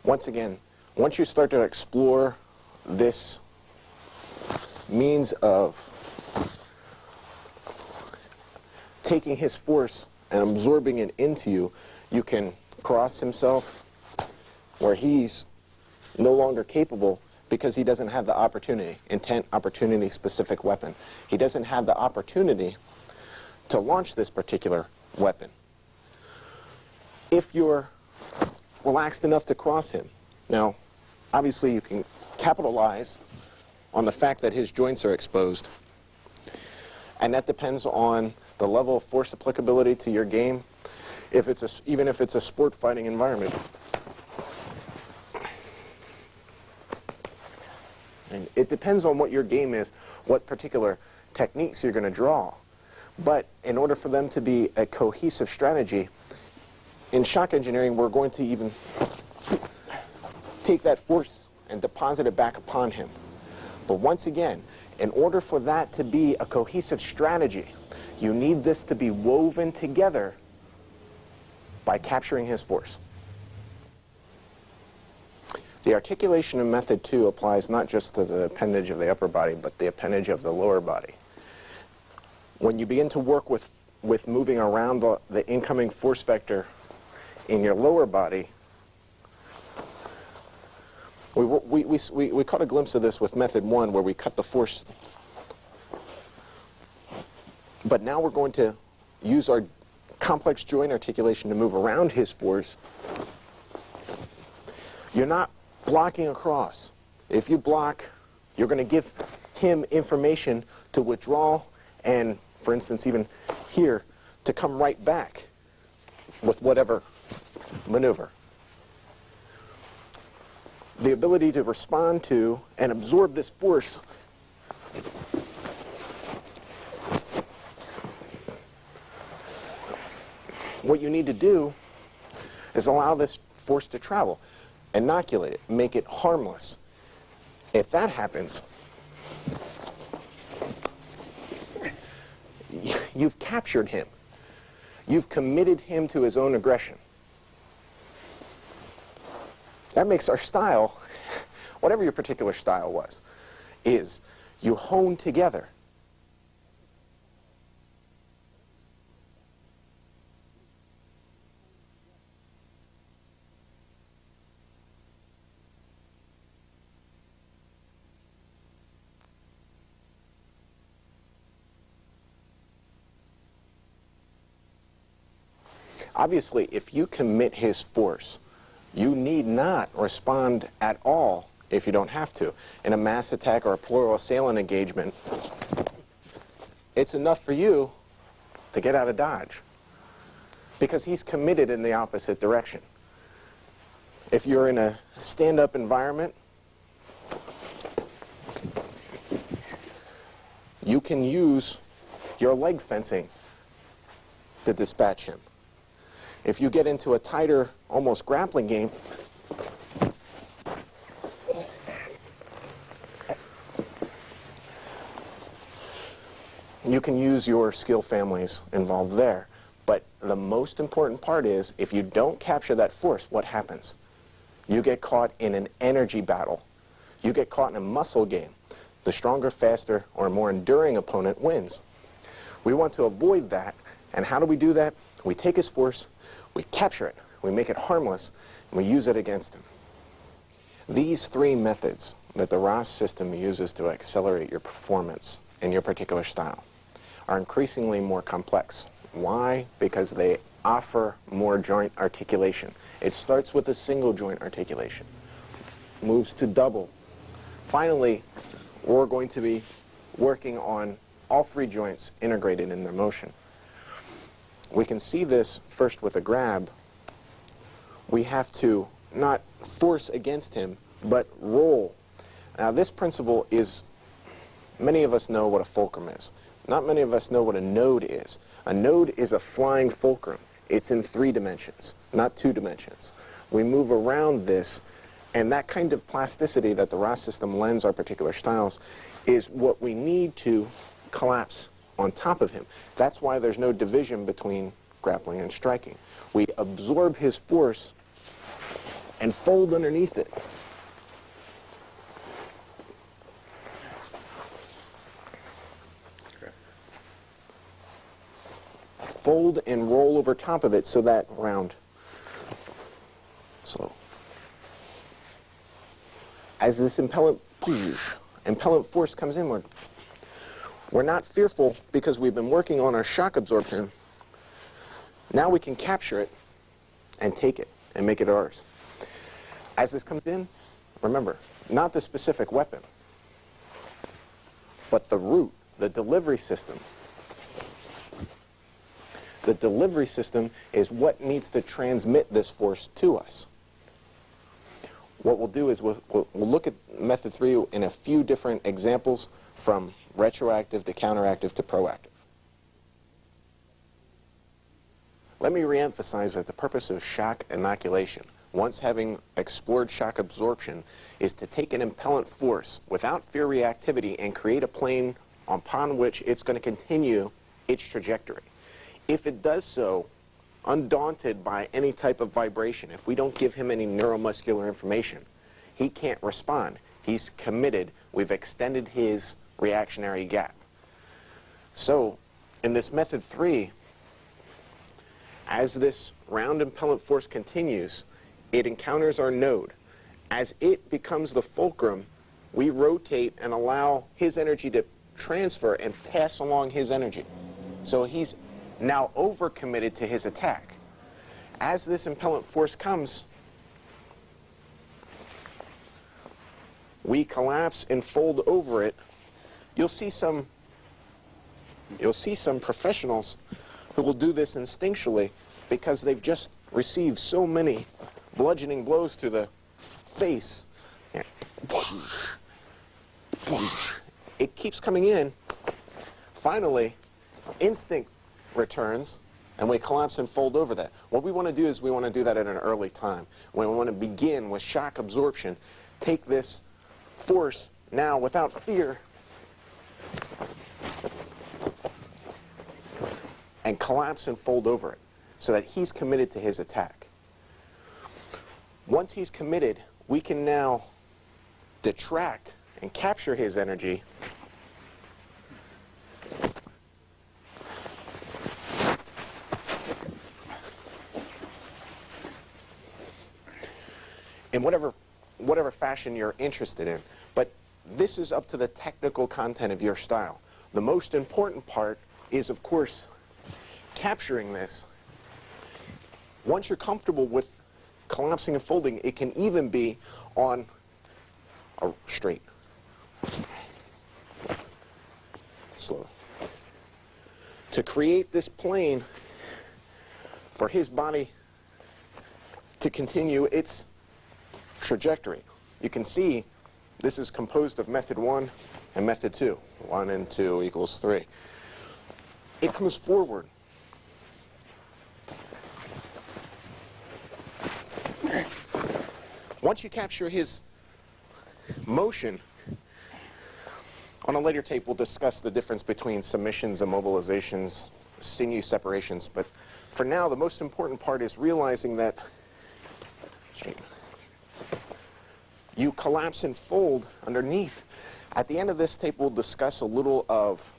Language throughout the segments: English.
Once again, once you start to explore this means of taking his force and absorbing it into you, you can cross himself where he's no longer capable because he doesn't have the opportunity, intent, opportunity, specific weapon. He doesn't have the opportunity to launch this particular weapon. If you're relaxed enough to cross him, now, obviously you can capitalize on the fact that his joints are exposed, and that depends on the level of force applicability to your game, even if it's a sport fighting environment. And it depends on what your game is, what particular techniques you're going to draw. But in order for them to be a cohesive strategy, in shock engineering, we're going to even take that force and deposit it back upon him. But once again, in order for that to be a cohesive strategy, you need this to be woven together by capturing his force. The articulation of method 2 applies not just to the appendage of the upper body, but the appendage of the lower body. When you begin to work with moving around the incoming force vector in your lower body, we caught a glimpse of this with method 1 where we cut the force. But now we're going to use our complex joint articulation to move around his force. You're not blocking across. If you block, you're going to give him information to withdraw and, for instance, even here, to come right back with whatever maneuver. The ability to respond to and absorb this force what you need to do is allow this force to travel, inoculate it, make it harmless. If that happens, you've captured him. You've committed him to his own aggression. That makes our style, whatever your particular style was, is you hone together. Obviously, if you commit his force, you need not respond at all if you don't have to. In a mass attack or a plural assailant engagement, it's enough for you to get out of dodge because he's committed in the opposite direction. If you're in a stand-up environment, you can use your leg fencing to dispatch him. If you get into a tighter, almost grappling game, you can use your skill families involved there. But the most important part is, if you don't capture that force, what happens? You get caught in an energy battle. You get caught in a muscle game. The stronger, faster, or more enduring opponent wins. We want to avoid that, and how do we do that? We take his force, we capture it, we make it harmless, and we use it against him. These three methods that the ROS system uses to accelerate your performance in your particular style are increasingly more complex. Why? Because they offer more joint articulation. It starts with a single joint articulation, moves to double. Finally, we're going to be working on all three joints integrated in their motion. We can see this first with a grab. We have to not force against him, but roll. Now this principle is, many of us know what a fulcrum is. Not many of us know what a node is. A node is a flying fulcrum. It's in 3 dimensions, not 2 dimensions. We move around this, and that kind of plasticity that the ROS system lends our particular styles is what we need to collapse on top of him. That's why there's no division between grappling and striking. We absorb his force and fold underneath it. Fold and roll over top of it so that round. Slow. As this impellant force comes inward, we're not fearful because we've been working on our shock absorption. Now we can capture it and take it and make it ours. As this comes in, remember, not the specific weapon, but the root, the delivery system. The delivery system is what needs to transmit this force to us. What we'll do is we'll look at method 3 in a few different examples, from retroactive to counteractive to proactive. Let me reemphasize that the purpose of shock inoculation, once having explored shock absorption, is to take an impellant force without fear reactivity and create a plane upon which it's going to continue its trajectory. If it does so, undaunted by any type of vibration, if we don't give him any neuromuscular information, he can't respond. He's committed. We've extended his reactionary gap. So, in this method 3, as this round impellant force continues, it encounters our node. As it becomes the fulcrum, we rotate and allow his energy to transfer and pass along his energy. So he's now overcommitted to his attack. As this impellant force comes, we collapse and fold over it. You'll see some professionals who will do this instinctually because they've just received so many bludgeoning blows to the face. It keeps coming in. Finally, instinct returns, and we collapse and fold over that. What we want to do is we want to do that at an early time. When we want to begin with shock absorption, take this force now without fear and collapse and fold over it so that he's committed to his attack. Once he's committed, we can now detract and capture his energy in whatever fashion you're interested in. But this is up to the technical content of your style. The most important part is, of course, capturing this. Once you're comfortable with collapsing and folding, it can even be on a straight. Slow. To create this plane for his body to continue its trajectory. You can see this is composed of method 1 and method 2. 1 and 2 equals 3. It comes forward. Once you capture his motion, on a later tape we'll discuss the difference between submissions, immobilizations, sinew separations, but for now the most important part is realizing that you collapse and fold underneath. At the end of this tape we'll discuss a little of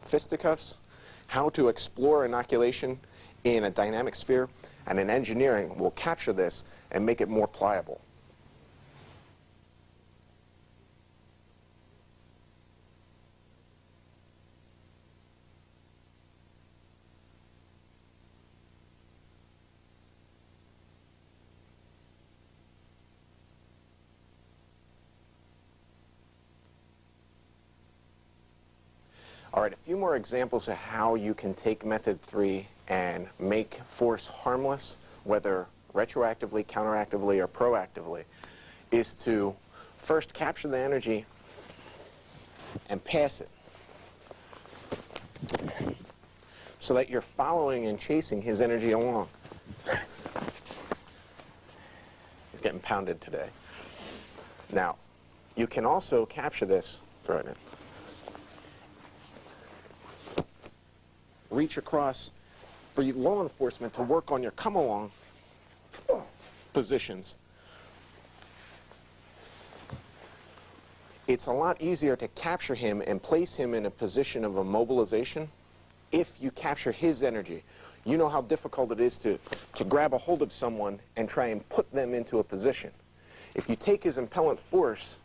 fisticuffs, how to explore inoculation in a dynamic sphere, and in engineering we'll capture this and make it more pliable. All right, a few more examples of how you can take method 3 and make force harmless, whether retroactively, counteractively, or proactively, is to first capture the energy and pass it so that you're following and chasing his energy along. He's getting pounded today. Now, you can also capture this, throw it in. Reach across for law enforcement to work on your come-along positions It's a lot easier to capture him and place him in a position of immobilization if you capture his energy. You know how difficult it is to grab a hold of someone and try and put them into a position. If you take his impellent force,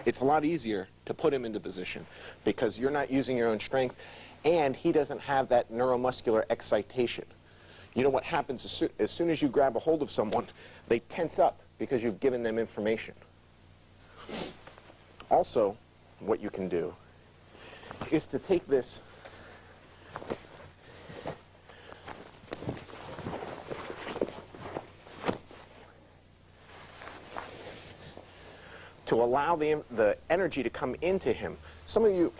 it's a lot easier to put him into position because you're not using your own strength and he doesn't have that neuromuscular excitation. You know what happens as soon as you grab a hold of someone, they tense up because you've given them information. Also, what you can do is to take this to allow the energy to come into him. Some of you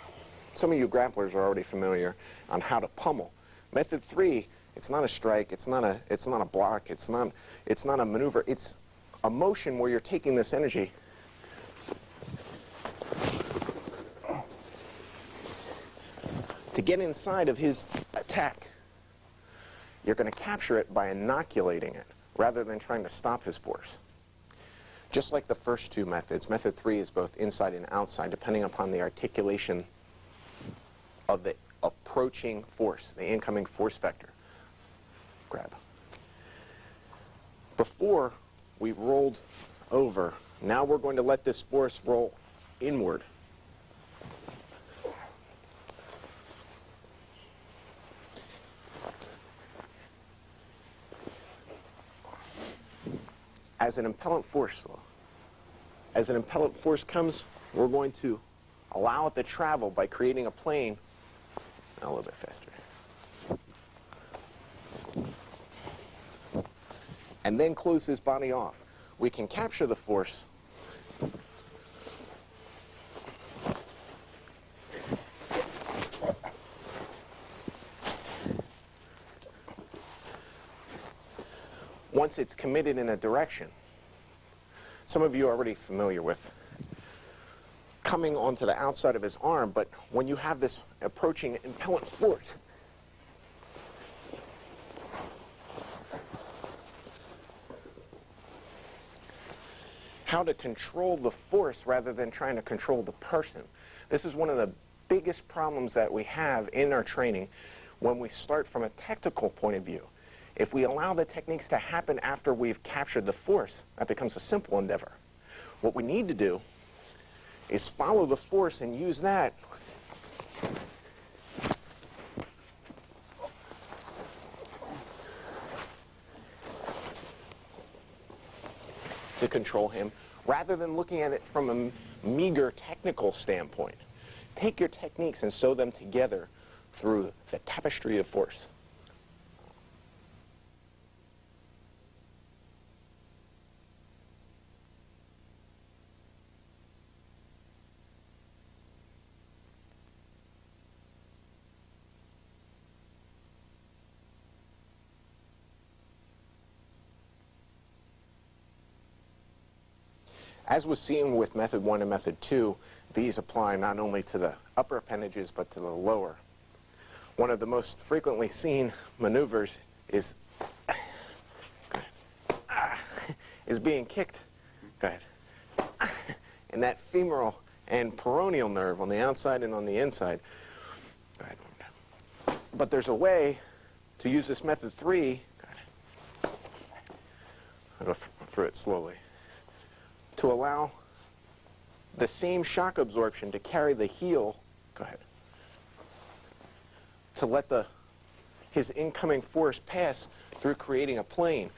grapplers are already familiar on how to pummel. Method 3, it's not a strike, it's not a block, it's not a maneuver, it's a motion where you're taking this energy to get inside of his attack. You're going to capture it by inoculating it rather than trying to stop his force. Just like the first two methods, method 3 is both inside and outside, depending upon the articulation of the approaching force, the incoming force vector. Grab. Before we rolled over, now we're going to let this force roll inward. As an impellent force comes, we're going to allow it to travel by creating a plane a little bit faster. And then close his body off. We can capture the force once it's committed in a direction. Some of you are already familiar with coming onto the outside of his arm, but when you have this approaching impellent force, how to control the force rather than trying to control the person. This is one of the biggest problems that we have in our training when we start from a technical point of view. If we allow the techniques to happen after we've captured the force, that becomes a simple endeavor. What we need to do is follow the force and use that to control him, rather than looking at it from a meager technical standpoint. Take your techniques and sew them together through the tapestry of force. As was seen with method 1 and method 2, these apply not only to the upper appendages but to the lower. One of the most frequently seen maneuvers is being kicked. Go ahead. And that femoral and peroneal nerve on the outside and on the inside. Go ahead. But there's a way to use this method 3. Go ahead. I'll go through it slowly. To allow the same shock absorption to carry the heel, go ahead, to let his incoming force pass through creating a plane.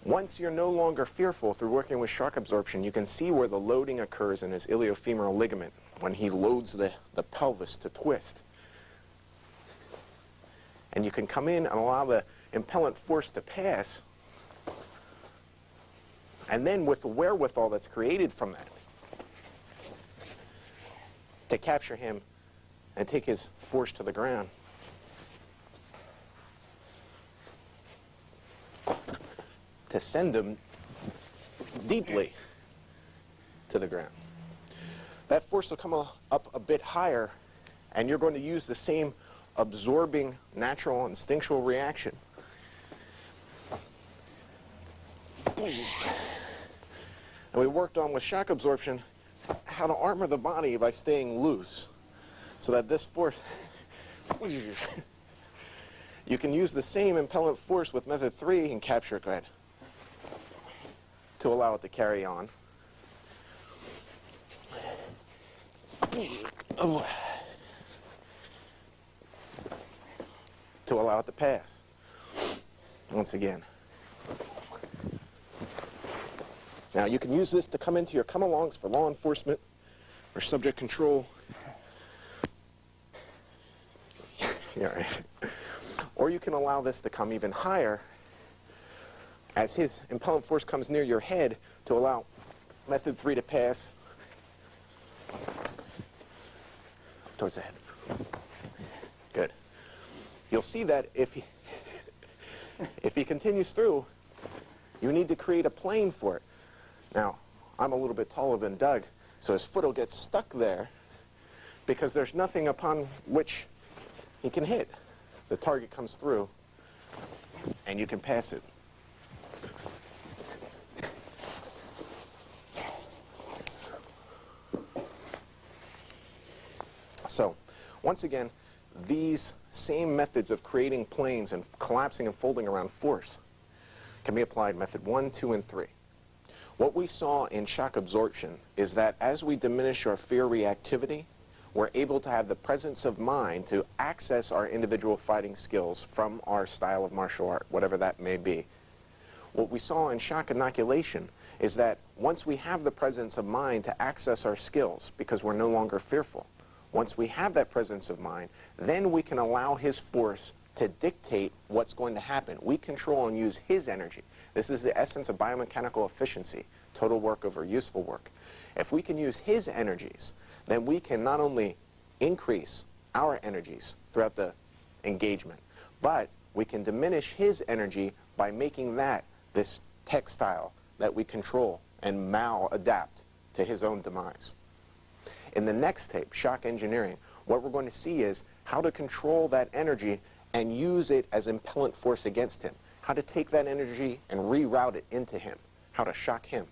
Once you're no longer fearful through working with shock absorption, you can see where the loading occurs in his iliofemoral ligament when he loads the pelvis to twist. And you can come in and allow the impellent force to pass. And then with the wherewithal that's created from that, to capture him and take his force to the ground. To send him deeply to the ground. That force will come up a bit higher, and you're going to use the same absorbing natural instinctual reaction. And we worked on with shock absorption how to armor the body by staying loose so that this force, you can use the same impellent force with method 3 and capture it, go ahead, to allow it to carry on. To allow it to pass. Once again. Now you can use this to come into your come-alongs for law enforcement or subject control. Yeah, right. Or you can allow this to come even higher as his impellent force comes near your head to allow method 3 to pass towards the head. Good. You'll see that if he continues through, you need to create a plane for it. Now, I'm a little bit taller than Doug, so his foot will get stuck there because there's nothing upon which he can hit. The target comes through, and you can pass it. So, once again, these same methods of creating planes and collapsing and folding around force can be applied method 1, 2, and 3. What we saw in shock absorption is that as we diminish our fear reactivity, we're able to have the presence of mind to access our individual fighting skills from our style of martial art, whatever that may be. What we saw in shock inoculation is that once we have the presence of mind to access our skills because we're no longer fearful, once we have that presence of mind, then we can allow his force to dictate what's going to happen. We control and use his energy. This is the essence of biomechanical efficiency, total work over useful work. If we can use his energies, then we can not only increase our energies throughout the engagement, but we can diminish his energy by making that this textile that we control and mal-adapt to his own demise. In the next tape, Shock Engineering, what we're going to see is how to control that energy and use it as impellent force against him, how to take that energy and reroute it into him, how to shock him.